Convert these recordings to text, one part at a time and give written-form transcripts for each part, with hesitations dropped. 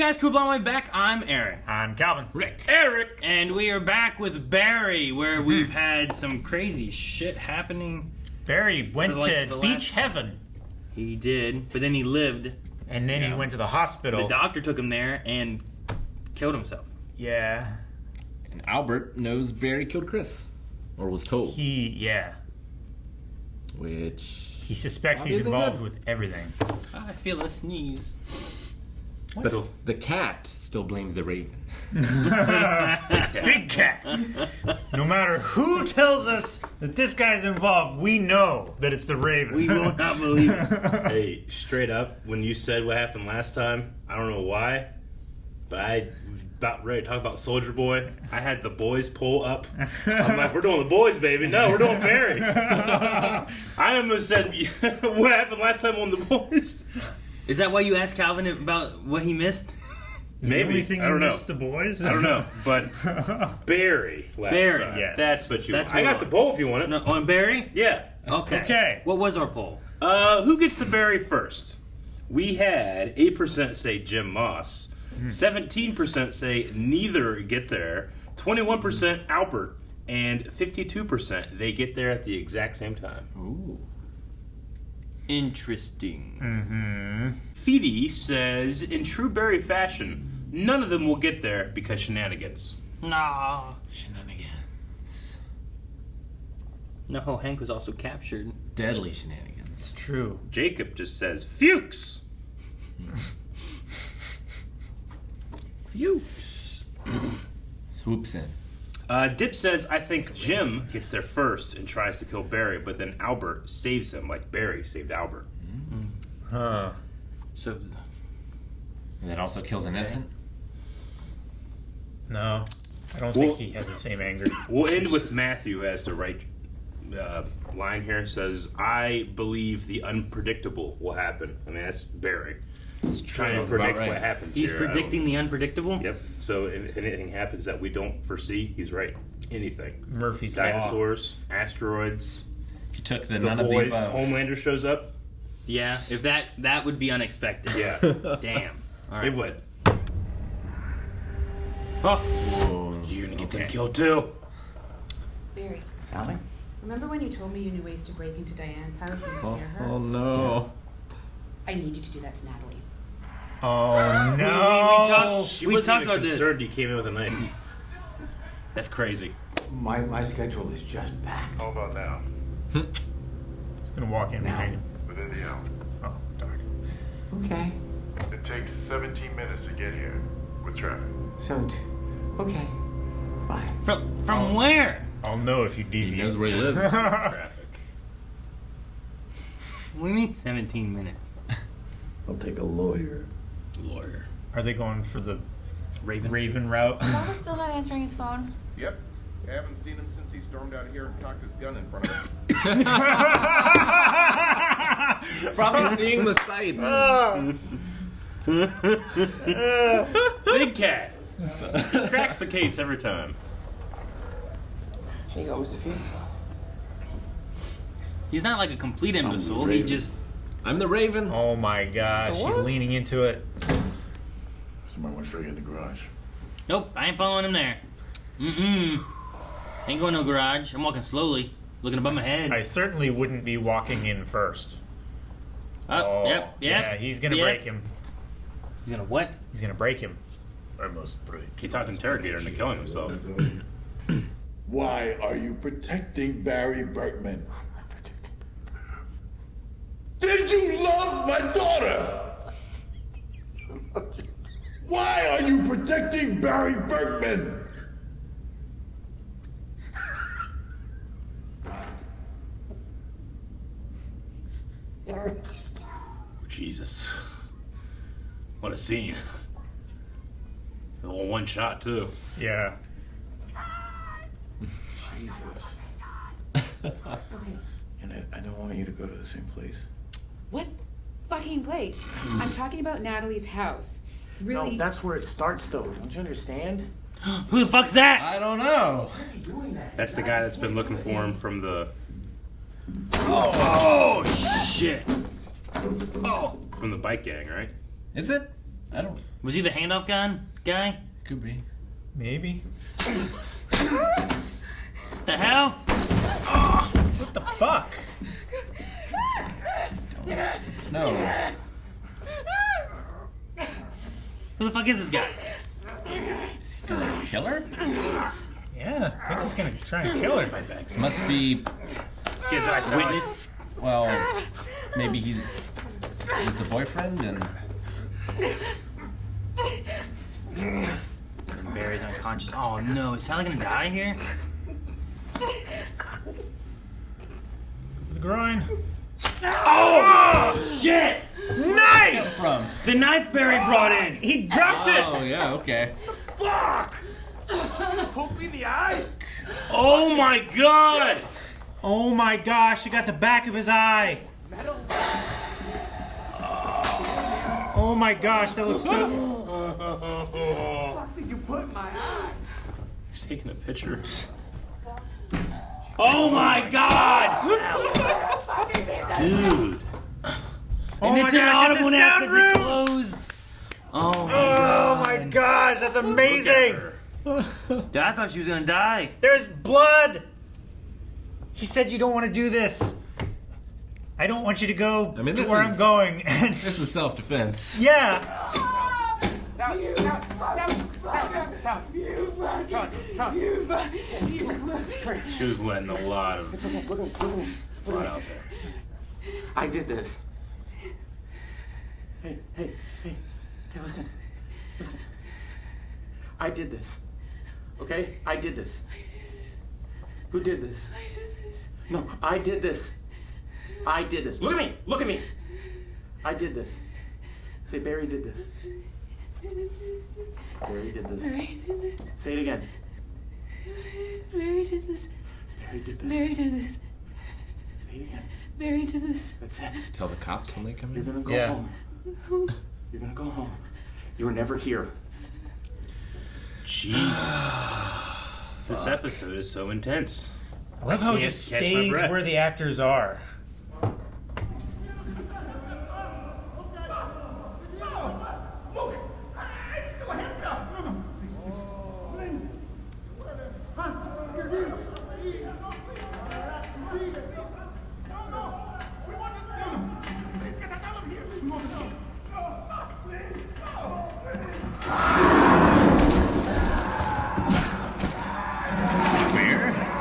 guys, Crew Blown Way back. I'm Aaron. I'm Calvin. Rick. Eric. And we are back with Barry, where we've had some crazy shit happening. Barry went to beach heaven. He did, but then he lived. And then he went to the hospital. The doctor took him there and killed himself. Yeah. And Albert knows Barry killed Chris. Or was told. Which... He suspects he's involved with everything. I feel a sneeze. But the cat still blames the raven. Big cat. No matter who tells us that this guy's involved, we know that it's the raven. We will not believe it. Hey, straight up, when you said what happened last time, I don't know why, but I about ready to talk about Soldier Boy. I had the boys pull up. I'm like, we're doing the boys, baby. No, we're doing Barry. I almost said, what happened last time on the boys? Is that why you asked Calvin about what he missed? Maybe. I don't know. The boys? I don't know, but Barry last time. Yes. That's what you want. I what got the poll if you want it. No, on Barry? Yeah. Okay. What was our poll? Who gets the Barry first? We had 8% say Jim Moss, 17% say neither get there, 21% Albert, and 52% they get there at the exact same time. Ooh. Interesting. Feedy says, in true Barry fashion, none of them will get there because shenanigans. Nah. Shenanigans. No, Hank was also captured. Deadly shenanigans. It's true. Jacob just says, Fuchs! Fuchs. Swoops in. Dip says, I think Jim gets there first and tries to kill Barry, but then Albert saves him like Barry saved Albert. Huh. So, And that also kills an innocent. No. I don't think he has the same anger. We'll end with Matthew as the right line here. Says, I believe the unpredictable will happen. I mean, that's Barry. He's trying to predict what happens he's here. predicting the unpredictable? Yep. So if anything happens that we don't foresee, he's right. Anything. Murphy's Law. Dinosaurs, asteroids, He took the the none of the boys, above. Homelander shows up. Yeah, if that would be unexpected. Yeah. Damn. All right. It would. Oh, You're gonna get them killed too. Barry, Calvin? remember when you told me you knew ways to break into Diane's house and scare her? Oh no. I need you to do that to Natalie. Oh, no. She We wasn't talked even about this. concerned he came in with a knife. That's crazy. My schedule is just packed. How about now? He's going to walk in behind him. Within the hour. Oh, darn. Okay. It takes 17 minutes to get here with traffic. Okay. Bye. from where? I'll know if you He deviate. knows where he lives. Traffic. What do you mean 17 minutes? I'll take a lawyer. Lawyer. Are they going for the Raven route? Papa's still not answering his phone. Yep. I haven't seen him since he stormed out of here and cocked his gun in front of us. Probably seeing the sights. Big cat. Cracks the case every time. Here you go, Mr. Fuchs. He's not like a complete imbecile. He just... I'm the Raven. Oh my gosh, she's leaning into it. Somebody want to show you in the garage. Nope, I ain't following him there. Ain't going no garage. I'm walking slowly, looking above my head. I certainly wouldn't be walking in first. Yep. Yeah, he's going to break him. He's gonna what? He's going to break him. I must break. He talked interrogator into killing himself. Why are you protecting Barry Bergman? Did you love my daughter? Why are you protecting Barry Bergman? Jesus. What a scene. The whole one shot, too. Yeah. Jesus. Okay. And I don't want you to go to the same place. What fucking place? I'm talking about Natalie's house. It's really... No, that's where it starts, though. Don't you understand? Who the fuck's that? I don't know. Why are you doing that? That's the guy that's been looking for him from the... Oh, shit. From the bike gang, right? Is it? I don't. Was he the handoff gun guy? Could be. Maybe. The hell? What the fuck? No. Who the fuck is this guy? Is he gonna kill her? Yeah, I think he's gonna try and kill her. This must be. Guess I saw Witness? Well, maybe he's the boyfriend and. Barry's unconscious. Oh no, is Sally gonna die here? The groin. Oh! Shit! Nice! From. The knife Barry brought in! He dropped it! Oh yeah. Okay. Fuck! Poke me in the eye. Oh my god! Oh my gosh, he got the back of his eye! Oh my gosh, that looks so... What did you put in my eye? He's taking a picture. Oh my god! Dude. Oh And my it's an gosh, audible it's a now sound 'cause it room! closed. Oh my Oh god. my gosh, that's amazing! Dude, I thought she was gonna die. There's blood! He said you don't want to do this. I don't want you to go I mean, to this where is- I'm going. And This is self-defense. yeah, She was letting a lot out there. I did this. Hey, listen. I did this. Okay? I did this. Who did this? No, I did this. I did this. Look at me. I did this. Say, Barry did this. Barry did this. Say it again. Barry did this. Barry did this. Barry did this. Say it again. Barry did this. That's it. Tell the cops when they come You're in. gonna go Yeah. home. You're gonna go home. You were never here. Jesus. This episode is so intense. I love how it can't just catch my stays breath. where the actors are.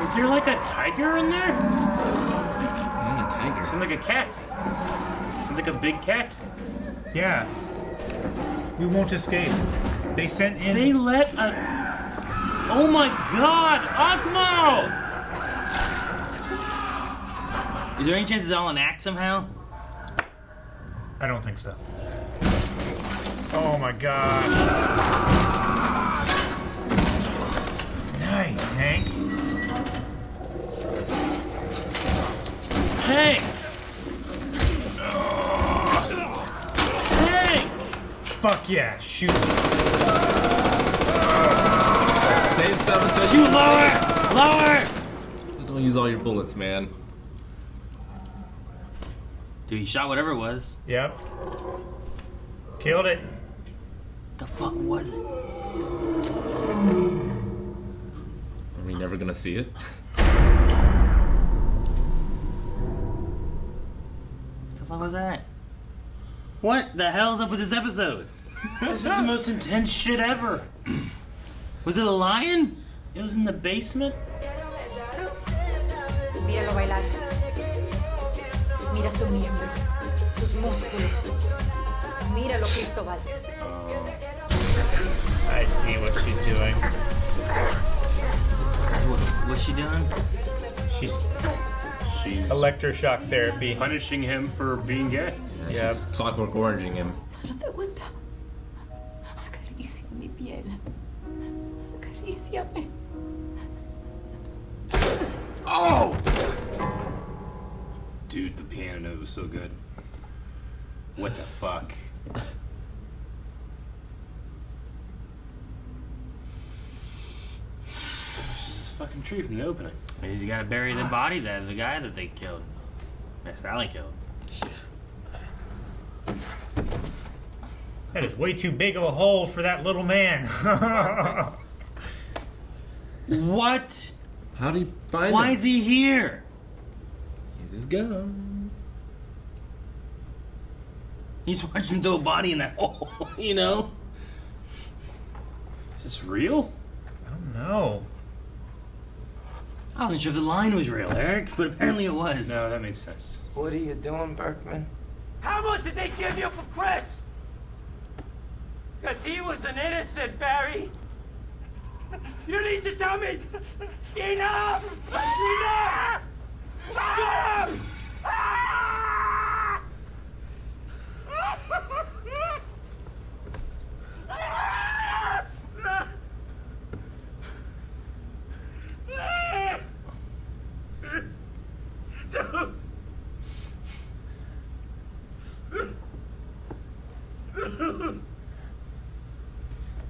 Is there like a tiger in there? Yeah, tiger. Sounds like a cat. Sounds like a big cat. Yeah. We won't escape. They sent in... They let a... Oh my god! Akmo! Is there any chance it's all an act somehow? I don't think so. Oh my gosh. Nice, Hank. Hey! Hey! Fuck yeah, shoot. Save some until Shoot lower! Lower! Don't use all your bullets, man. Dude, he shot whatever it was. Yep. Killed it. The fuck was it? Are we never gonna see it? What the fuck was that? What the hell's up with this episode? This is the most intense shit ever. Was it a lion? It was in the basement? Míralo bailar. Mira su miembro, sus músculos. Mira lo Cristóbal. I see what she's doing. What's she doing? She's She's electroshock therapy. punishing him for being gay. Yeah. She's clockwork oranging him. ¿Eso no te gusta? Acaricia mi piel. Acaríciame. Oh! Dude, the piano note was so good. What the fuck? She's just fucking tree from the opening. Maybe you gotta bury the body of the guy that they killed. That Sally killed. That is way too big of a hole for that little man. What? How do you find Why him? is he here? He's his gun. He's watching him throw a body in that hole, you know? Is this real? I don't know. I wasn't sure the line was real, Eric, but apparently it was. No, that makes sense. What are you doing, Berkman? How much did they give you for Chris? Because he was an innocent, Barry. You need to tell me. Enough! Enough! Shut up!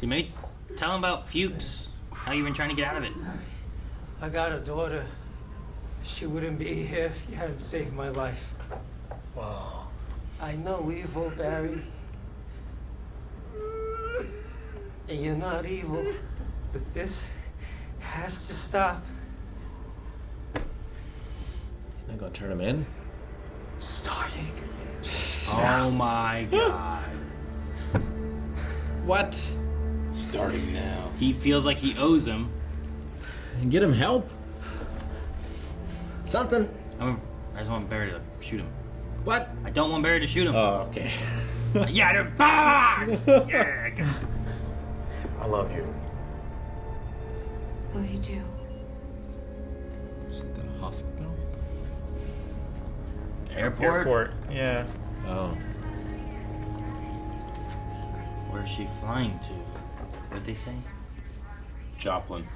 Mate, tell him about Fuchs. How you been trying to get out of it? I got a daughter. She wouldn't be here if you hadn't saved my life. Whoa. I know evil, Barry. And you're not evil. But this has to stop. He's not gonna turn him in. Starting. Oh my god. What? Starting now. He feels like he owes him. And get him help. Something. I just want Barry to shoot him. What? I don't want Barry to shoot him. Oh, okay. Yeah, I don't. Ah! Yeah. I love you. Oh, you do? Is it the hospital? Airport? Yeah. Oh. Where's she flying to? What'd they say? Joplin.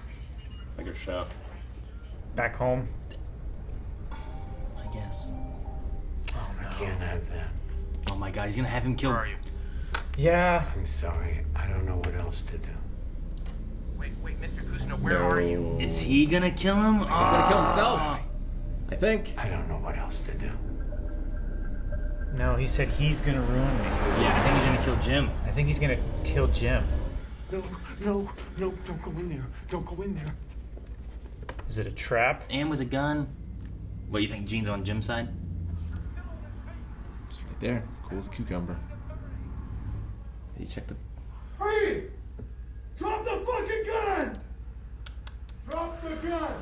Like her show. Back home. I guess. Oh no. Can't have that. Oh my god, he's gonna have him killed. Where are you? Yeah. I'm sorry. I don't know what else to do. Wait, Mr. Kuzno, where are you? Is he gonna kill him? He's gonna kill himself. I think. I don't know what else to do. No, he said he's gonna ruin me. Yeah, I think he's gonna kill Jim. I think he's gonna kill Jim. No, don't go in there. Don't go in there. Is it a trap? And with a gun. What, you think Gene's on Jim's side? It's right there. Cool as a cucumber. Did you check the... Freeze! Drop the fucking gun! Drop the gun!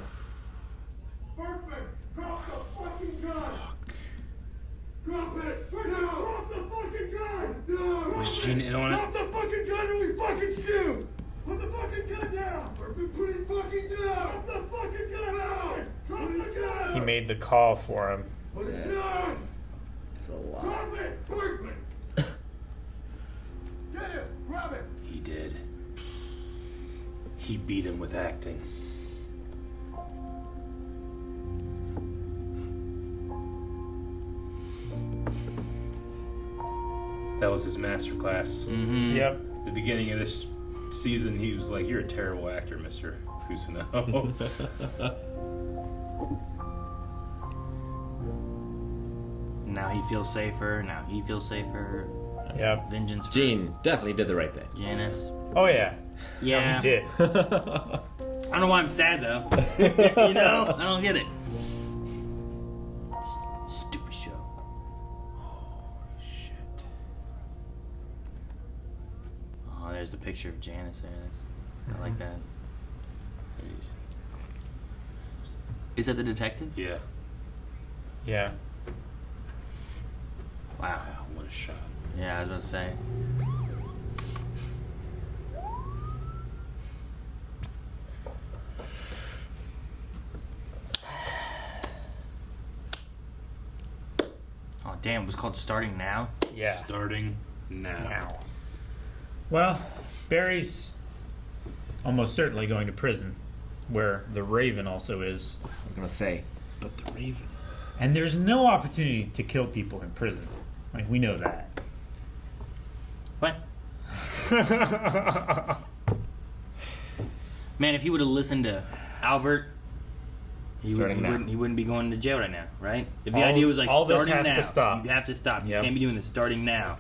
Perfect! Drop the fucking gun! Drop it! Now! Drop the fucking gun! No! Was Gene in on it? Drop the fucking gun or we fucking shoot! Put the fucking gun down! Perfect, put it fucking down! Drop the fucking gun down! Drop the gun! He made the call for him. Put it down! It's a lot. Drop it! Berkman! Get it! Grab it! He did. He beat him with acting. That was his master class. Mm-hmm. Yep. The beginning of this season, he was like, "You're a terrible actor, Mr. Fusino." Now he feels safer. Now he feels safer. Yep. Vengeance. for Gene definitely did the right thing. Janice. Oh yeah. Yeah. He did. I don't know why I'm sad though. You know? I don't get it. Stupid show. Holy shit. Oh, there's the picture of Janice there. I like that. Is that the detective? Yeah. Yeah. Wow. Wow, what a shot. Yeah, I was about to say. Oh, damn, it was called Starting Now? Yeah. Starting now. Now. Well, Barry's almost certainly going to prison, where the Raven also is. I was gonna say. But the Raven. And there's no opportunity to kill people in prison. Like, we know that. What? Man, if he would have listened to Albert, he wouldn't be going to jail right now, right? If the idea was like all this starting has now, to stop. you have to stop. You Yep. can't be doing this starting now.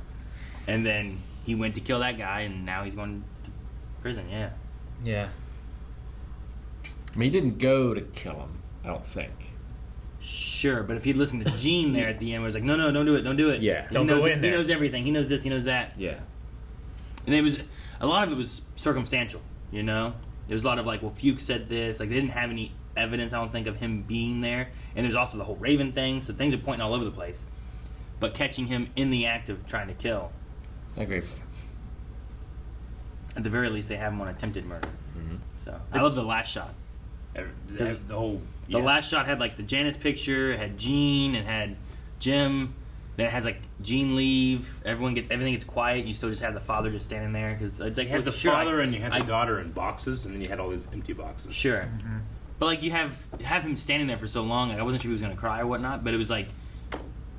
And then he went to kill that guy, and now he's going to prison. Yeah. Yeah. I mean, he didn't go to kill him, I don't think. Sure, but if he'd listened to Gene there at the end, where it's like, no, don't do it. Yeah. Don't go in there. He knows everything. He knows this. He knows that. Yeah. And it was a lot of it was circumstantial. You know, there was a lot of like, well, Fuchs said this. Like they didn't have any evidence, I don't think, of him being there. And there's also the whole Raven thing. So things are pointing all over the place. But catching him in the act of trying to kill, It's not great for him. at the very least, they have him on attempted murder. Mm-hmm. So I love the last shot. The whole. The last shot had like the Janice picture, it had Gene, it had Jim. Then it has like Gene leave. Everything gets quiet. And you still just have the father just standing there because it's like You had the sure, father and you had the daughter in boxes, and then you had all these empty boxes. Sure, but like you have him standing there for so long. Like I wasn't sure he was gonna cry or whatnot. But it was like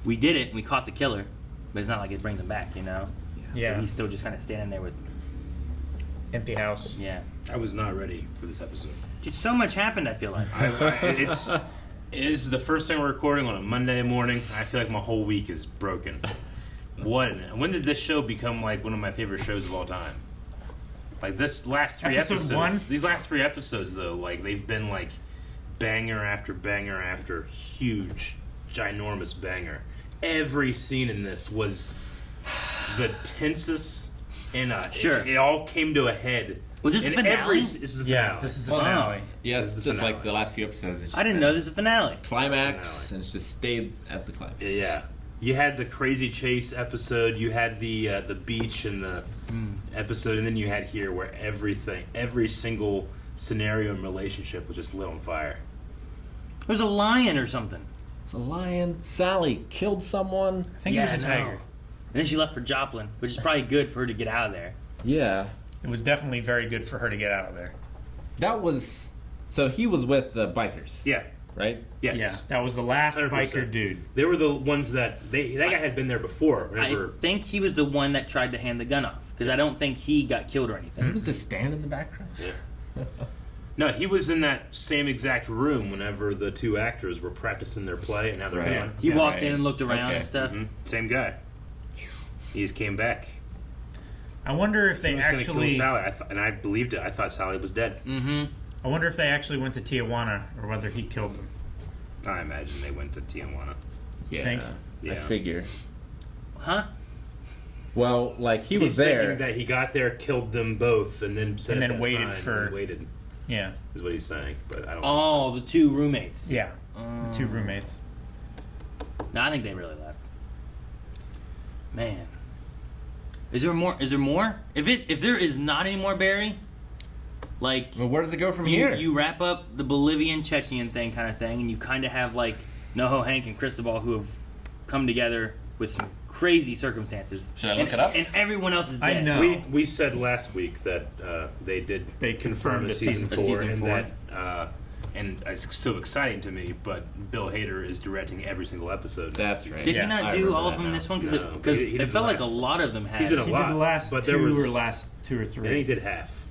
we did it. And we caught the killer, but it's not like it brings him back. You know. Yeah. So he's still just kind of standing there with. Empty house. Yeah. I was not ready for this episode. Dude, so much happened. I feel like. It is the first time we're recording on a Monday morning. I feel like my whole week is broken. When did this show become like one of my favorite shows of all time? Like this last three Episode episodes. 1? These last 3 episodes though, like they've been like banger after banger after huge, ginormous banger. Every scene in this was the tensest, and Sure. it all came to a head. Was this the in finale? This is the Yeah, finale. this is the finale. Yeah, This it's is the just finale. like the last few episodes. It's just I didn't know there's a finale. climax, and it's just stayed at the climax. Yeah, you had the crazy chase episode. You had the beach and the episode, and then you had here where every single scenario and relationship was just lit on fire. There's a lion or something. It's a lion. Sally killed someone. I think it was a tiger. And then she left for Joplin, which is probably good for her to get out of there. Yeah, It was definitely very good for her to get out of there. that was. So he was with the bikers, Yeah. right? Yes. Yeah, that was the last 100%. biker dude. They were the ones that that guy had been there before. I Remember? think he was the one that tried to hand the gun off because I don't think he got killed or anything. He was just standing in the background. No, he was in that same exact room whenever the 2 actors were practicing their play, and now they're Right. done. He Yeah, walked right. in and looked around Okay. and stuff. Mhm. Same guy. He just came back. I wonder if He they was going to actually. kill Sally, and I believed it. I thought Sally was dead. Mm-hmm. I wonder if they actually went to Tijuana or whether he killed them. I imagine they went to Tijuana. Yeah, Think? I Yeah. figure. Huh? Well, like he He's was there. thinking that he got there, killed them both, and then set And up then that waited sign, for- and then waited. Yeah. Is what he's saying, but I don't. Oh, the 2 roommates. Yeah. The 2 roommates. No, I think they really left. Man. Is there more? Is there more? If there is not any more Barry, like Well, where does it go from you, here? you wrap up the Bolivian Chechen thing kind of thing, and you kind of have like Noho, Hank, and Cristobal who have come together with some crazy circumstances. Should I look it up? And everyone else is dead. I know. We said last week that they did They confirm confirmed a a season season- 4, a season and 4. that and it's so exciting to me. But Bill Hader is directing every single episode. That's this right. Did Yeah, he not I do remember all that of them now. this one? No, Because he did it the felt like a last- lot of them had. He's in a He lot, did the last but 2 there was or last 2 or 3. and he did half.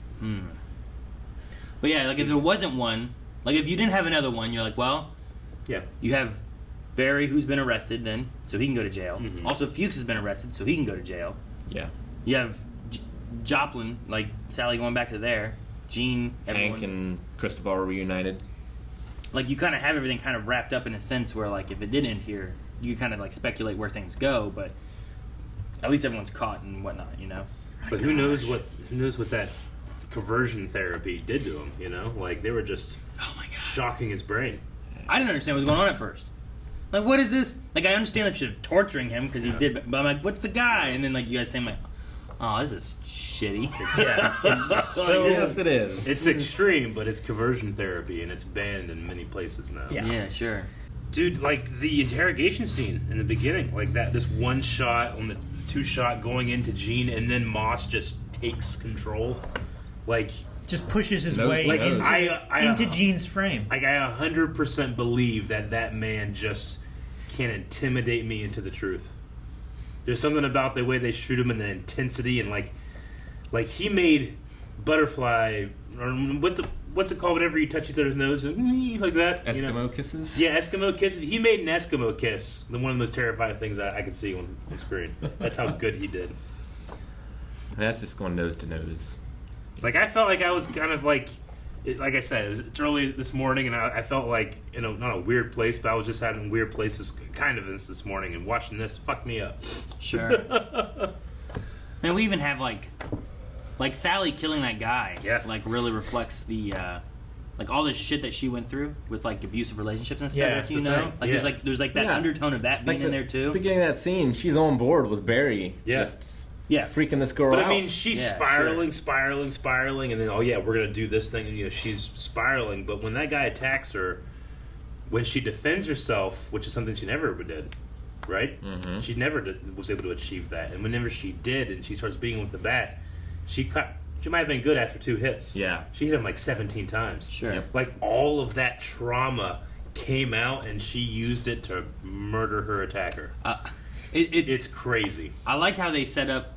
But yeah, like if there wasn't one, like if you didn't have another one, you're like, well, Yeah, you have Barry who's been arrested then, so he can go to jail. Mhm. Also, Fuchs has been arrested, so he can go to jail. Yeah, You have Joplin, like Sally going back to there. Gene, everyone. Hank and Cristobal were reunited. Like you kind of have everything kind of wrapped up in a sense where like if it did end here, you kind of like speculate where things go, but at least everyone's caught and whatnot, you know. but who knows what that conversion therapy did to him? You know, like they were just Oh my god. shocking his brain. I didn't understand what was going on at first. Like, what is this? Like, I understand that you're torturing him because he did, but I'm like, what's the guy? And then like you guys saying like, oh, this is shitty. Yeah. So yes, it is. It's extreme, but it's conversion therapy, and it's banned in many places now. Yeah. Yeah, sure. Dude, like the interrogation scene in the beginning, like that, this one shot on the 2 shot going into Gene, and then Moss just takes control. Like, Just pushes his Nose way to like nose. into Gene's frame. I 100% believe that man just can intimidate me into the truth. There's something about the way they shoot him and the intensity, and like he made Butterfly, or what's it called whenever you touch each other's nose, like that. Eskimo you know? kisses. Yeah, Eskimo kiss. He made an Eskimo kiss. One of the most terrifying things I could see on screen. That's how good he did. That's just going nose to nose. Like, I felt like I was kind of like, like I said, it's early this morning, and I felt like in not a weird place, but I was just having weird places kind of this morning, and watching this fucked me up. Sure. Man, we even have like Sally killing that guy. Yeah. Like really reflects the like all this shit that she went through with like abusive relationships and stuff. Yeah, that's you the know, thing. like Yeah. there's like that undertone of that being in there too. Beginning of that scene, she's on board with Barry. Yeah. Just Yeah. freaking this girl But out. I mean, she's Yeah, spiraling, and then, oh yeah, we're going to do this thing, and she's spiraling. But when that guy attacks her, when she defends herself, which is something she never did, right? Mm-hmm. She never was able to achieve that. And whenever she did, and she starts beating with the bat, she might have been good after 2 hits. Yeah. She hit him like 17 times. Sure. Yep. Like, all of that trauma came out, and she used it to murder her attacker. It's crazy. I like how they set up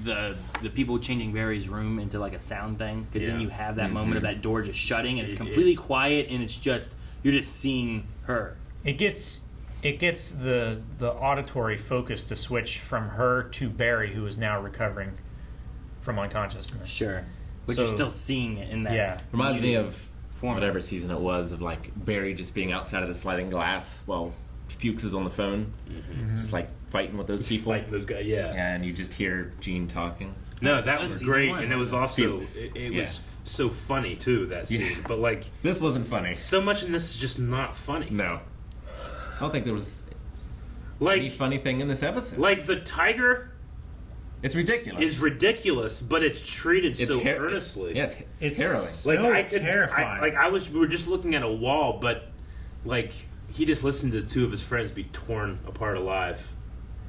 the people changing Barry's room into like a sound thing, because then Yeah. you have that moment of that door just shutting and it's completely quiet, and it's just you're just seeing her. It gets the auditory focus to switch from her to Barry, who is now recovering from unconsciousness. Sure. But So- you're still seeing it in that. Yeah. Reminds me of format. whatever season it was, of like Barry just being outside of the sliding glass while Fuchs is on the phone, just like fighting with those people. Fighting those guys, yeah. Yeah, and you just hear Gene talking. No, that was season great, 1, and it was also Fuchs. it Yeah. was so funny too, that scene. Yeah. But like, This wasn't funny. so much in this is just not funny. No. I don't think there was any Like, funny thing in this episode. like the tiger It's ridiculous. is ridiculous, but it's treated It's so har- earnestly. Yeah, it's harrowing. Like so I could, terrifying. we were just looking at a wall, but like he just listened to 2 of his friends be torn apart alive,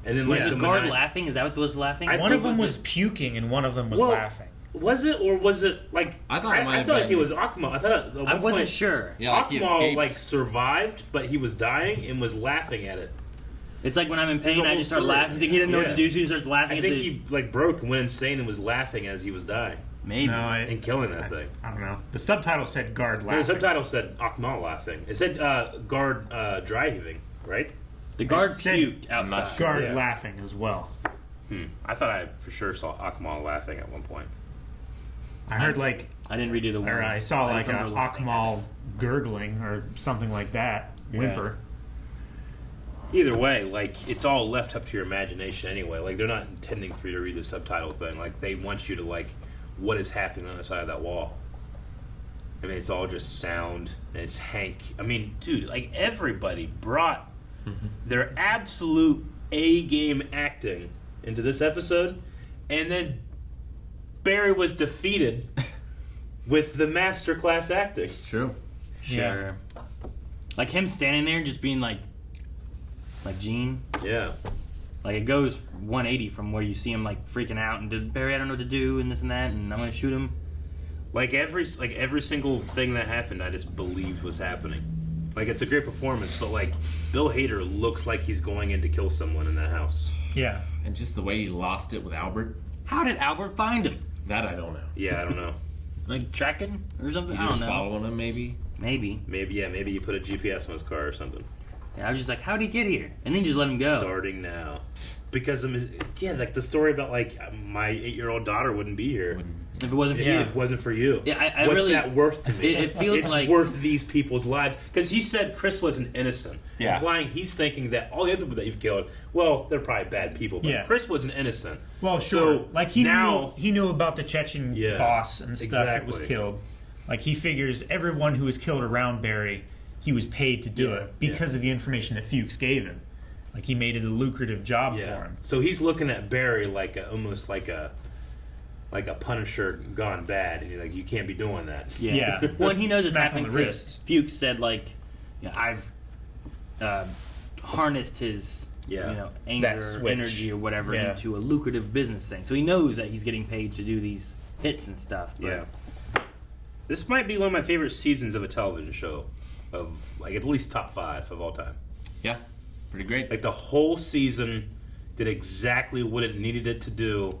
and then like Was the the guard maniac- laughing? Is that what was laughing? I One think of them was was it- puking and one of them was Well, laughing. Was it, or was it like? I thought it might I have felt like been- it was Akmal. I thought at one I wasn't point, sure. Yeah, like he Akmal escaped. like survived, but he was dying and was laughing at it. It's like when I'm in pain, There's a I whole just start story. laughing. He's like, he didn't know what Yeah. to do, so he starts laughing. I at think the, he like broke and went insane and was laughing as he was dying maybe. and killing that thing. I don't know. The subtitle said guard No, laughing. the subtitle said Akmal laughing. It said guard dry heaving, right? The guard Said- puked I'm not outside. sure. Guard Yeah. laughing as well. I thought I for sure saw Akmal laughing at one point. I heard like, I didn't redo the one. or I saw just like a remember laughing. Akmal gurgling or something like that. Whimper. Either way, like it's all left up to your imagination anyway. Like they're not intending for you to read the subtitle thing. Like they want you to like what is happening on the side of that wall. I mean, it's all just sound and it's Hank. I mean, dude, like everybody brought their absolute A game acting into this episode, and then Barry was defeated with the masterclass acting. It's true. Sure. Like him standing there and just being like Gene. Yeah. Like it goes 180 from where you see him like freaking out and did Barry, I don't know what to do and this and that and I'm gonna shoot him. Like every single thing that happened, I just believed was happening. Like it's a great performance, but like Bill Hader looks like he's going in to kill someone in that house. Yeah. And just the way he lost it with Albert, How did Albert find him? that I don't know. Yeah, I don't know. Like tracking or something? He's I just don't know. following him, maybe. Maybe. Maybe you put a GPS on his car or something. Yeah, I was just like, how'd he get here? And then you just let him go. Starting now, because of his, like the story about like my 8-year-old daughter wouldn't be here If it wasn't for if you. it wasn't for you. Yeah, I What's really- that worth to me? it feels it's like- worth these people's lives because he said Chris wasn't innocent, Yeah. implying he's thinking that all the other people that you've killed, well, they're probably bad people, but Yeah. Chris wasn't innocent. Well, sure. So like he now, knew about the Chechen Yeah, boss and stuff that was exactly. killed. Like he figures everyone who was killed around Barry, he was paid to do Yeah, it because of the information that Fuchs gave him. Like he made it a lucrative job for him. So he's looking at Barry like almost like a Punisher gone bad, and you're like, you can't be doing that. Yeah. Well, and he knows it's Smack happening on the because wrist. Fuchs said, like, I've harnessed his Yeah. anger, That switch. energy, or whatever Yeah. into a lucrative business thing. So he knows that he's getting paid to do these hits and stuff. But Yeah. This might be one of my favorite seasons of a television show, of like at least top 5 of all time. Yeah, pretty great. Like the whole season did exactly what it needed it to do,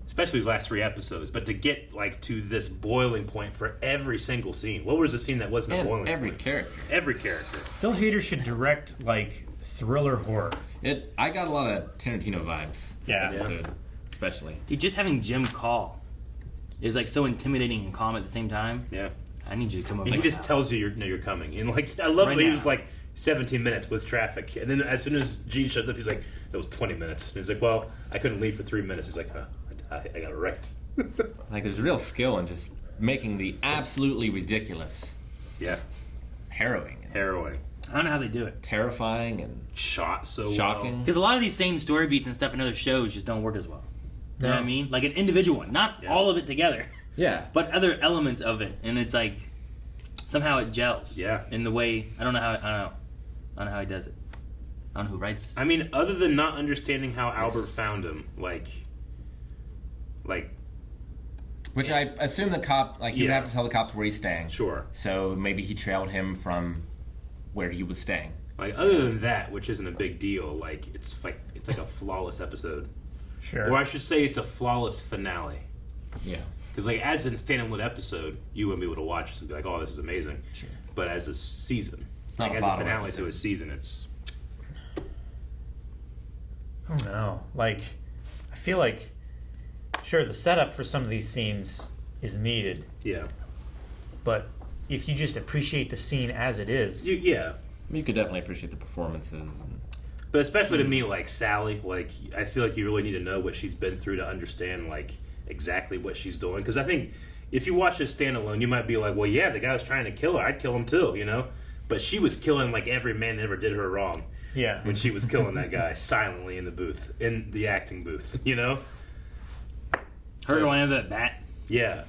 especially these last 3 episodes. But to get like to this boiling point for every single scene. What was the scene that wasn't a And boiling every point? character. Every character. Bill Hader should direct like thriller horror. I got a lot of Tarantino vibes. this Yeah. episode. especially. Dude, just having Jim call is like so intimidating and calm at the same time. Yeah. I need you to come over. He my just house. tells you you're coming. And like, I love Right when he now. was like 17 minutes with traffic. And then as soon as Gene shows up, he's like, that was 20 minutes. And he's like, well, I couldn't leave for 3 minutes. He's like, I got wrecked. Like, there's real skill in just making the absolutely ridiculous Yeah. harrowing, Harrowing. I don't know how they do it. terrifying, and Shot so shocking. Because a lot of these same story beats and stuff in other shows just don't work as well. You know what I mean? Like an individual one, not Yeah. all of it together, Yeah. but other elements of it, and it's like somehow it gels. Yeah. In the way I don't know. I don't know how he does it. I don't know who writes. I mean, other than not understanding how Albert found him, like, Which I assume the cop, like, he would Yeah. have to tell the cops where he's staying. sure. So maybe he trailed him from where he was staying. Like, other than that, which isn't a big deal, like, it's like a flawless episode. Sure. Or I should say it's a flawless finale. Yeah. Because, like, as a standalone episode, you wouldn't be able to watch this and be like, oh, this is amazing. Sure. But as a season, It's not like, a as a bottle finale episode. to a season, it's... I don't know. Like, I feel like, sure, the setup for some of these scenes is needed, Yeah. but if you just appreciate the scene as it is, Yeah. You could definitely appreciate the performances. And But especially to me, like, Sally, like, I feel like you really need to know what she's been through to understand, like, exactly what she's doing. Because I think if you watch this standalone, you might be like, well, yeah, the guy was trying to kill her. I'd kill him too, you know? But she was killing, like, every man that ever did her wrong yeah. when she was killing that guy silently in the booth, in the acting booth, you know? Her going into that bat. Yeah.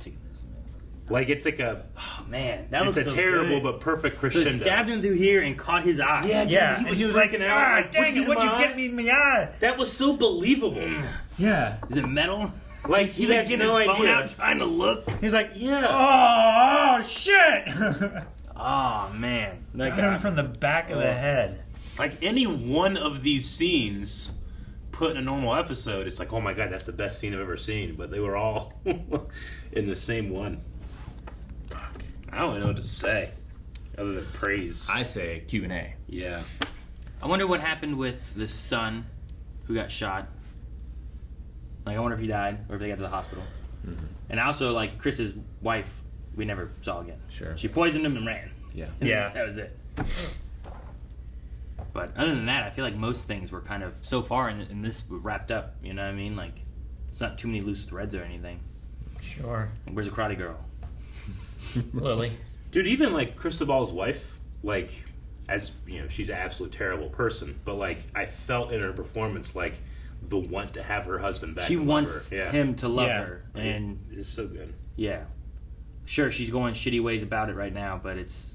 Like, it's like a... Oh man, that It's looks a so terrible good. but perfect So crescendo. it stabbed him through here and caught his eye. Yeah, dude, Yeah, he and was, he was like, freaking out. "Ah, Like, dang it, what'd you get me in my eye?" That was so believable. Yeah. Is it metal? Like, he He's like has getting no his phone idea. out trying to look. He's like, Yeah. oh shit! Oh man, Got him from the back of the head. Like, any one of these scenes put in a normal episode, it's like, oh my god, that's the best scene I've ever seen. But they were all in the same one. Fuck. I don't know what to say other than praise. I say Q&A. Yeah. I wonder what happened with the son who got shot. Like, I wonder if he died or if they got to the hospital. Mm-hmm. And also, like, Chris's wife, we never saw again. Sure. She poisoned him and ran. Yeah. And Yeah. that was it. But other than that, I feel like most things were kind of, so far in this, were wrapped up. You know what I mean? Like, it's not too many loose threads or anything. Sure. Like, where's the karate girl? Lily. Dude, even like Cristobal's wife, like, as you know, she's an absolute terrible person, but like, I felt in her performance like the want to have her husband back. She and love wants her. Yeah. him to love Yeah. her. And, It's so good. yeah. Sure, she's going shitty ways about it right now, but it's...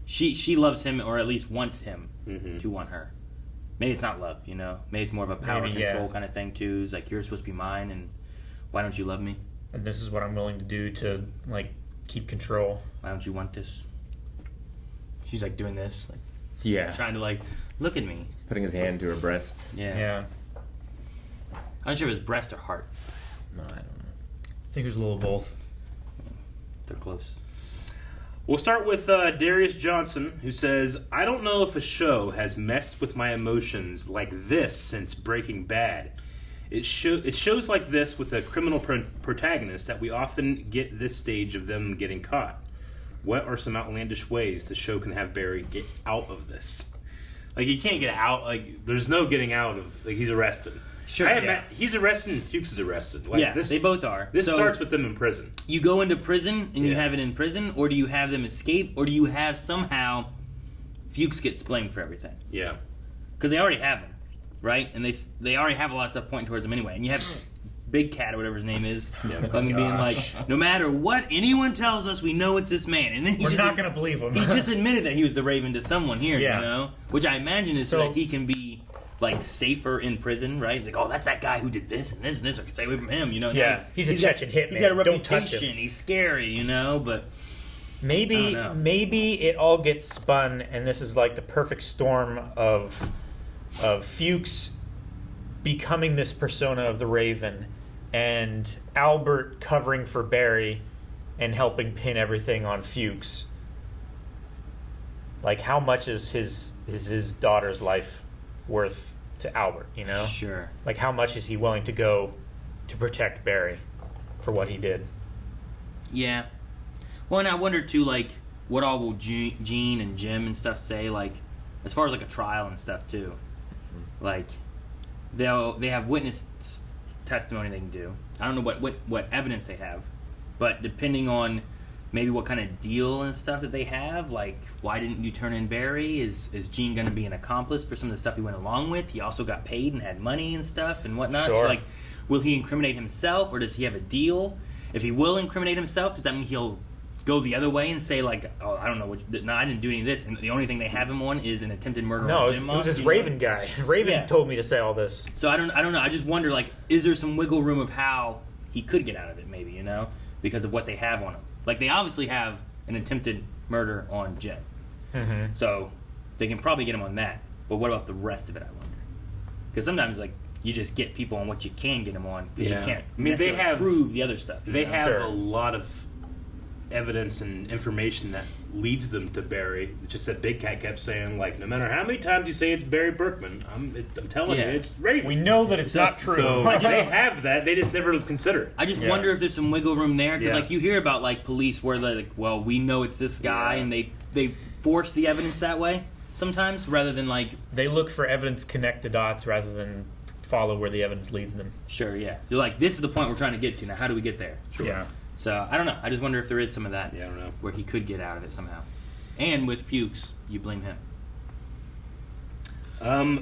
She loves him, or at least wants him to want her. Maybe it's not love, you know? Maybe it's more of a power Maybe, control yeah. kind of thing, too. It's like, you're supposed to be mine, and why don't you love me? And this is what I'm willing to do to, like, keep control. Why don't you want this? She's, like, doing this. Like, Yeah. trying to, like, look at me. Putting his hand to her breast. Yeah. Yeah. I'm not sure if it's breast or heart. No, I don't know. I think it was a little of both. They're close. We'll start with Darius Johnson, who says, I don't know if a show has messed with my emotions like this since Breaking Bad. It shows like this with a criminal protagonist that we often get this stage of them getting caught. What are some outlandish ways the show can have Barry get out of this? Like, he can't get out. Like, there's no getting out of... Like, he's arrested. Sure, He's arrested and Fuchs is arrested. Like, yeah, they both are. This So, starts with them in prison. you go into prison and you Yeah. have it in prison, or do you have them escape, or do you have somehow Fuchs gets blamed for everything? Yeah. Because they already have him, right? And they already have a lot of stuff pointing towards him anyway. And you have Big Cat, or whatever his name is, fucking being like, no matter what anyone tells us, we know it's this man. And then We're not going to believe him. he just admitted that he was the Raven to someone here, Yeah. you know? Which I imagine is so So- that he can be like safer in prison, right? Like, oh, that's that guy who did this and this and this. I can stay away from him, you know? Yeah, Now he's a got- Chechen hitman. He's got a Don't touch reputation. him. He's scary, you know? But Maybe I don't know. maybe it all gets spun, and this is like the perfect storm of Fuchs becoming this persona of the Raven, and Albert covering for Barry and helping pin everything on Fuchs. Like, how much is his daughter's life worth to Albert? You know, sure. like how much is he willing to go to protect Barry for what he did. Yeah. Well, and I wonder too, like, what all will Gene and Jim and stuff say, like, as far as like a trial and stuff too. Like, they have witness testimony they can do. I don't know what evidence they have, but depending on maybe what kind of deal and stuff that they have, like, why didn't you turn in Barry? Is Gene going to be an accomplice for some of the stuff he went along with? He also got paid and had money and stuff and whatnot. Sure. So, like, will he incriminate himself, or does he have a deal? If he will incriminate himself, does that mean he'll go the other way and say, like, oh, I don't know, no, I didn't do any of this, and the only thing they have him on is an attempted murder No, on it Jim was Moss? this You know? Raven guy. Raven told me to say all this. So I don't know. I just wonder, like, is there some wiggle room of how he could get out of it, maybe, you know, because of what they have on him. Like, they obviously have an attempted murder on Jim. Mm-hmm. So they can probably get him on that. But what about the rest of it, I wonder? Because sometimes, like, you just get people on what you can get them on because you can't necessarily prove the other stuff. They have a lot of evidence and information that leads them to Barry. It's just that Big Cat kept saying, like, no matter how many times you say it's Barry Berkman, I'm telling you, it's Raven. We know that it's not true. So they have that. They just never consider it. I just wonder if there's some wiggle room there because, Yeah. like, you hear about, like, police where they're like, well, we know it's this guy, and they force the evidence that way sometimes rather than, like, They look for evidence, connect the dots, rather than follow where the evidence leads them. sure, yeah. You're like, this is the point we're trying to get to. Now, how do we get there? Sure. Yeah. So, I don't know. I just wonder if there is some of that. Yeah, I don't know. Where he could get out of it somehow. And with Fuchs, you blame him.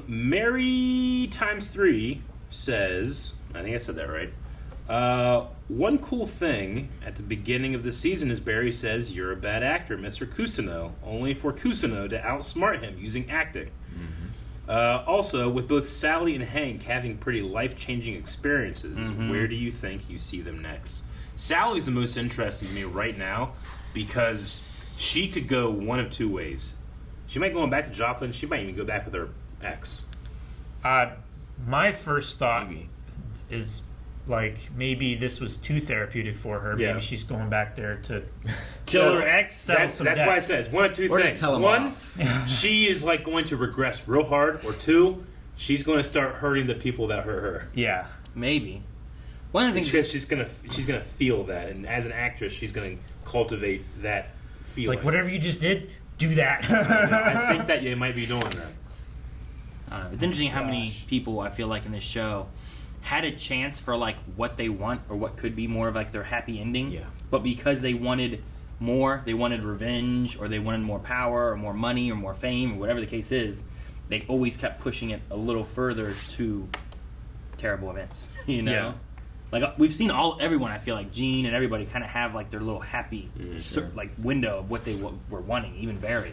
Mary times 3 says, I think I said that right. One cool thing at the beginning of the season is Barry says, "You're a bad actor, Mr. Cousineau," only for Cousineau to outsmart him using acting. Also, with both Sally and Hank having pretty life-changing experiences, where do you think you see them next? Sally's the most interesting to me right now because she could go one of two ways. She might go back to Joplin. She might even go back with her ex. My first thought is, like, maybe this was too therapeutic for her. Yeah. Maybe she's going back there to Kill her ex? settle some That's why I debts. said it's one of two Or just things. tell 'em One, off. she is like going to regress real hard, or two, she's going to start hurting the people that hurt her. Yeah. Maybe. One of the things... Because she's gonna feel that, and as an actress, she's gonna cultivate that feeling. Like, whatever you just did, do that. I think that you might be doing that. I don't know. It's interesting how many people I feel like in this show had a chance for, like, what they want or what could be more of, like, their happy ending. Yeah. But because they wanted more, they wanted revenge, or they wanted more power or more money or more fame or whatever the case is, they always kept pushing it a little further to terrible events. You know? Yeah. Like, we've seen everyone, I feel like, Gene and everybody kind of have, like, their little happy like window of what they were wanting, even Barry.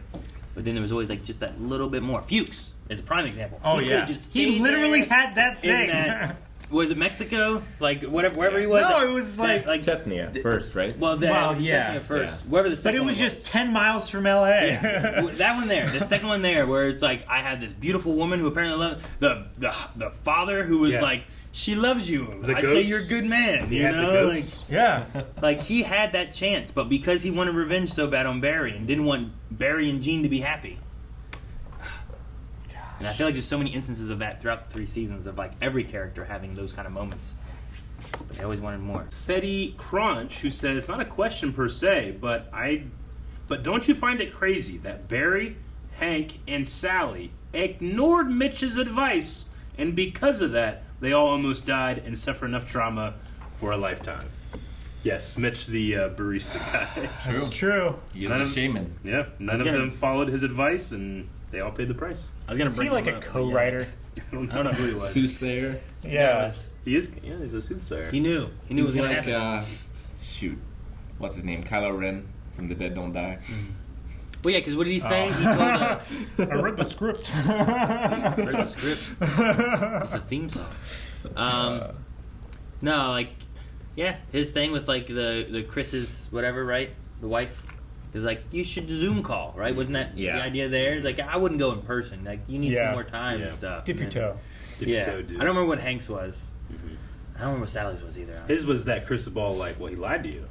But then there was always, like, just that little bit more. Fuchs is a prime example. Oh, He yeah. could've just He stayed literally there had that in thing. that- was it Mexico? Like, wherever he was? No, it was like- Chechnya first, right? Well, yeah. Chechnya first. Yeah. Wherever the But second it was one just 10 miles from L.A. Yeah. That one there, the second one there, where it's like I had this beautiful woman who apparently loved the father who was like, she loves you. The I goats. say you're a good man. He You had the know, goats. Yeah. like he had that chance, but because he wanted revenge so bad on Barry and didn't want Barry and Gene to be happy. And I feel like there's so many instances of that throughout the 3 seasons of like every character having those kind of moments. But they always wanted more. Fetty Crunch, who says, not a question per se, but don't you find it crazy that Barry, Hank, and Sally ignored Mitch's advice, and because of that, they all almost died and suffered enough trauma for a lifetime? Yes, Mitch, the barista guy. True. True. He is a shaman. Yeah, none of them folled his advice, and they all paid the price. I was gonna Is bring he like him a up, but co-writer? I don't know who he was. Soothsayer. Yeah. He is. Yeah, he's a soothsayer. He knew. He knew it was He's gonna like, happen. shoot, what's his name? Kylo Ren from The Dead Don't Die. Well, yeah, because what did he say? He told I read the script. read the script. It's a theme song. No, like, yeah, his thing with like the Chris's whatever, right? The wife is like, you should Zoom call, right? Wasn't that the idea there? It's like I wouldn't go in person. Like you need some more time and stuff. Dip your And toe. Dip your yeah, toe, dude. I don't remember what Hank's was. I don't remember what Sally's was either. His was that Cristobal, like, well, he lied to you.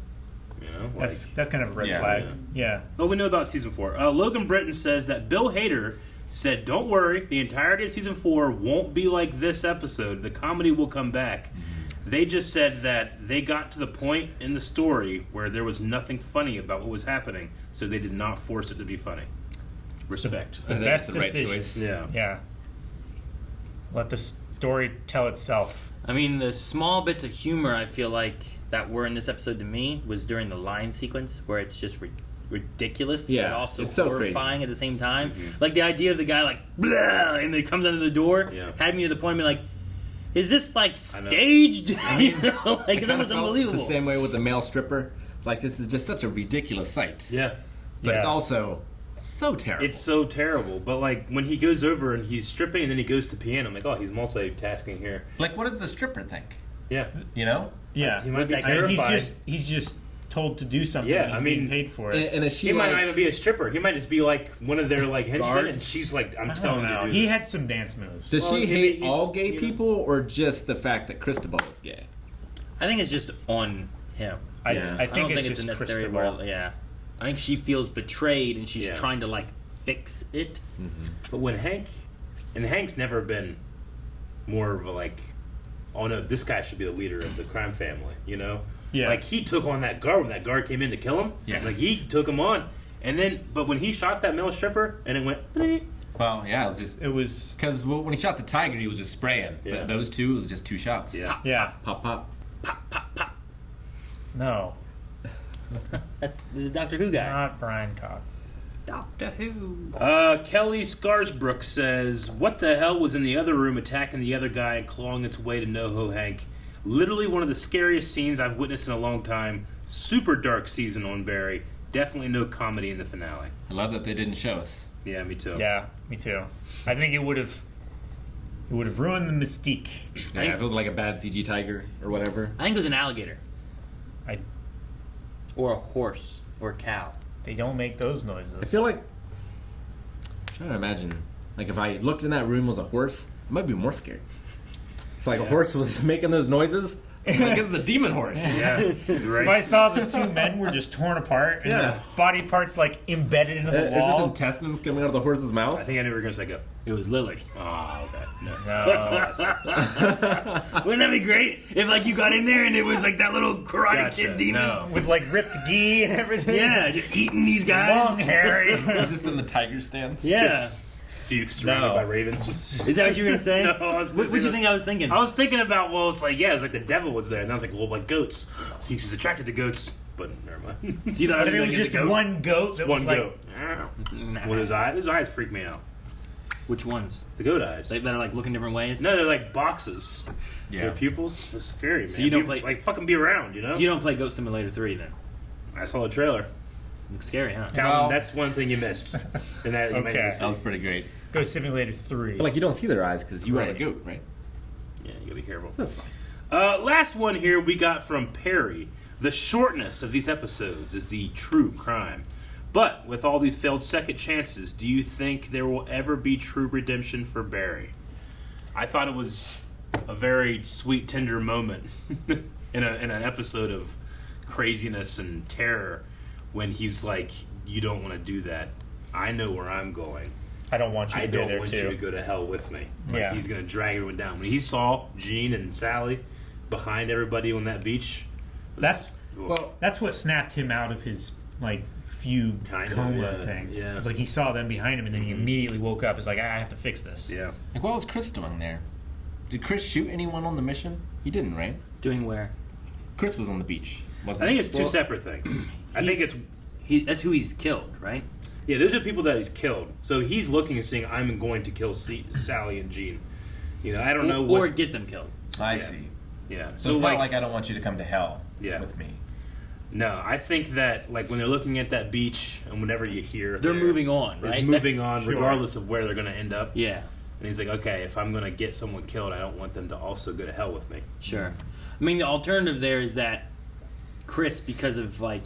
You know, like, That's kind of a red Yeah. flag. Yeah. what we know about season 4. Logan Britton says that Bill Hader said, "Don't worry, the entirety of season 4 won't be like this episode. The comedy will come back." They just said that they got to the point in the story where there was nothing funny about what was happening, so they did not force it to be funny. Respect. The I think best it's the right decision. choice. Yeah. Yeah. Let the story tell itself. I mean, the small bits of humor I feel like that were in this episode to me was during the line sequence where it's just ridiculous, Yeah, but also it's so horrifying at the same time. Like the idea of the guy like blah, and he comes under the door had me to the point of being like, is this like staged? You know, like that was unbelievable. The same way with the male stripper. It's like this is just such a ridiculous sight. Yeah. But it's also so terrible. It's so terrible. But like when he goes over and he's stripping and then he goes to piano, I'm like, oh, he's multitasking here. Like, what does the stripper think? Yeah. You know? Yeah. He might be I mean, terrified. he's just told to do something. Yeah, He's I mean, being paid for it. And is she He might like, not even be a stripper. He might just be like one of their like henchmen, Guards? and she's like, I'm I telling don't know. you. To do He this. had some dance moves. does she Well, hate he's- all gay you know. people or just the fact that Cristobal is gay? I think it's just on him. I I think don't it's think it's just necessary. Cristobal. Yeah, I think she feels betrayed and she's Yeah. trying to like fix it. But when Hank's never been more of a like, oh no, this guy should be the leader of the crime family, you know? Yeah. Like he took on that guard when that guard came in to kill him. Yeah. Like he took him on. And then, but when he shot that male stripper and it went, Well, yeah, it was just It was. because when he shot the tiger, he was just spraying. Yeah. But those two, it was just two shots. yeah. Yeah. Pop, pop. Pop, pop, pop. No. That's the Doctor Who guy. Not Brian Cox. Doctor Who. Kelly Scarsbrook says, what the hell was in the other room attacking the other guy and clawing its way to NoHo Hank? Literally one of the scariest scenes I've witnessed in a long time. Super dark season on Barry. Definitely no comedy in the finale. I love that they didn't show us. Yeah, me too. Yeah, me too. I think it would have ruined the mystique. Yeah, if it was like a bad CG tiger or whatever. I think it was an alligator I or a horse or a cow. They don't make those noises. I feel like I'm trying to imagine, like if I looked in that room was a horse, I might be more scared. If like a horse was making those noises, I'm like, this is a demon horse. Yeah, right. If I saw the two men were just torn apart and Yeah. their body parts like embedded into the There's just wall. intestines coming out of the horse's mouth. I think I knew we were going to say go. It was Lily. Oh, okay. No. No. Wouldn't that be great if like you got in there and it was like that little Karate Gotcha. Kid demon? No. With like ripped gi and everything. Yeah, just eating these guys. Long hairy. He's just in the tiger stance. Yeah. Fuchs surrounded No. by ravens. Is that what you were gonna say? No, I was gonna What say would you that. think I was thinking? I was thinking about, well, it's like, yeah, it's like the devil was there. And I was like, well, like goats. Fuchs is attracted to goats. But never mind. So you thought I But was if it gonna was get just the goat? one goat that One was like, goat. Nah. Well, his eyes freak me out. Which ones? The goat eyes. That are like looking different ways? No, they're like boxes. Yeah. Their pupils. It's scary, man. So you don't Be- play- like fucking be around, you know? You don't play Goat Simulator 3 then? I saw the trailer. Looks scary, huh? Calvin, Well- that's one thing you missed. And that you might Okay. need to see. That was pretty great. Go Simulator 3. But like you don't see their eyes because you are a Right. goat, right? Yeah, you gotta be careful. So that's fine. Last one here we got from Perry. The shortness of these episodes is the true crime. But with all these failed second chances, do you think there will ever be true redemption for Barry? I thought it was a very sweet, tender moment in an episode of craziness and terror when he's like, "You don't want to do that. I know where I'm going. I don't want you I to go don't there want too. you to go to hell with me." Like, Yeah. he's gonna drag everyone down. When he saw Gene and Sally behind everybody on that beach, it was- That's what snapped him out of his like fugue Kind of, coma yeah. thing. Yeah. It's like he saw them behind him and then he immediately woke up. It's like, I have to fix this. yeah. Like what was Chris doing there? Did Chris shoot anyone on the mission? He didn't, right? Doing where? Chris was on the beach. Wasn't I think he? it's two separate things. I think it's That's who he's killed, right? yeah. Those are people that he's killed. So he's looking and saying, "I'm going to kill Sally and Gene." You know, I don't know Or what. get them killed. I Yeah. see. Yeah. So it's not like I don't want you to come to hell Yeah. with me. No, I think that like when they're looking at that beach and whenever you hear They're moving on, it's right? moving That's- on sure. regardless of where they're going to end up. Yeah, And he's like, okay, if I'm going to get someone killed, I don't want them to also go to hell with me. sure. I mean, the alternative there is that Chris, because of like,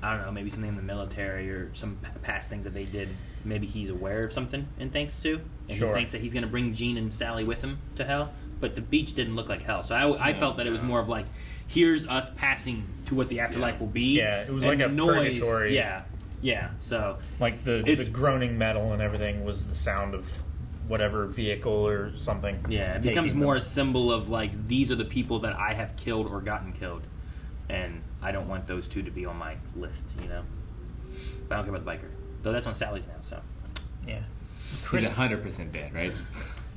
I don't know, maybe something in the military or some past things that they did, maybe he's aware of something and thinks to, and Sure. he thinks that he's going to bring Gene and Sally with him to hell. But the beach didn't look like hell, so I felt that it was more of like, here's us passing to what the afterlife will be. Yeah, it was and like the a noise. purgatory. Yeah. So Like the It's- groaning metal and everything was the sound of whatever vehicle or something. Yeah, it becomes more a symbol of like these are the people that I have killed or gotten killed, and I don't want those two to be on my list, you know. But I don't care about the biker, though. That's on Sally's now, so Yeah. He's 100% dead, right?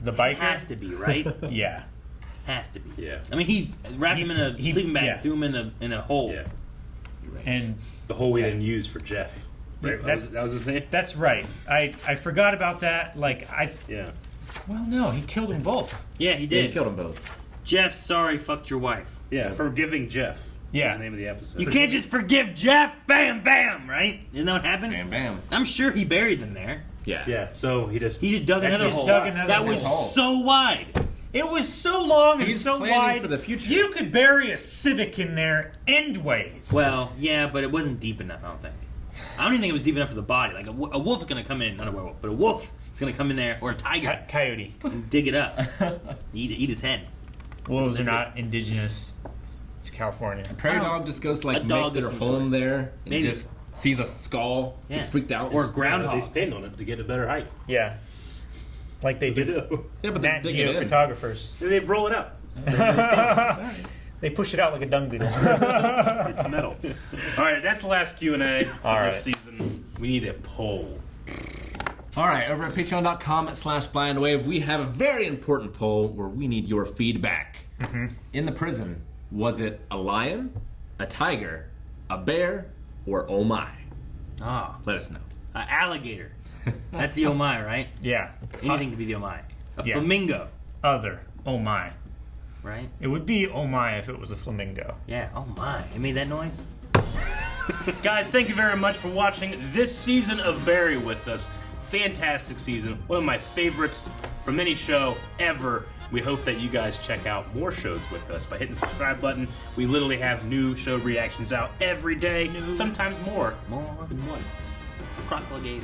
The biker has to be, right? Yeah. Has to be. Yeah. I mean, he wrapped him in a sleeping bag, yeah. threw him in a hole. Yeah. You're right. And The hole we didn't use for Jeff. Right? Yeah, That was his name? that's right. I forgot about that. Yeah. Well, no, he killed them both. Yeah, he Yeah, did. he killed them both. Jeff, sorry, fucked your wife. Yeah, forgiving Jeff. Yeah. Was the name of the episode. You can't just forgive Jeff. Bam, bam, right? Isn't that what happened? Bam, bam. I'm sure he buried them there. Yeah. Yeah, so he just dug another just hole. dug another that was hole. so wide. It was so long and He's so planning wide for the future. You could bury a Civic in there endways. Well, yeah, but it wasn't deep enough, I don't think. I don't even think it was deep enough for the body. Like, a wolf's going to come in, not a werewolf, but a wolf is going to come in there, or a tiger, Coyote. and dig it up. eat his head. Wolves are not indigenous to California. Prairie dog just goes to like A dog make of their some home sort. there and Maybe. just sees a skull, Yeah. gets freaked out. Or Yeah, groundhog. they stand on it to get a better height. Yeah. Like they They do. do. Yeah, but Nat they Geo dig it in. photographers. They roll it up. They push it out like a dung beetle. It's metal. All right, that's the last Q&A for All right. this season. We need a poll. All right, over at patreon.com/blindwave, we have a very important poll where we need your feedback. Mm-hmm. In the prison, was it a lion, a tiger, a bear, or oh my? Ah, Let us know. alligator. That's the oh my, right? Yeah. Anything could be the oh my. A Yeah. flamingo, Other. Oh my. right? It would be oh my if it was a flamingo. Yeah, oh my. It made that noise? Guys, thank you very much for watching this season of Barry with us. Fantastic season. One of my favorites from any show ever. We hope that you guys check out more shows with us by hitting the subscribe button. We literally have new show reactions out every day, sometimes more. More than one. Crocodilators.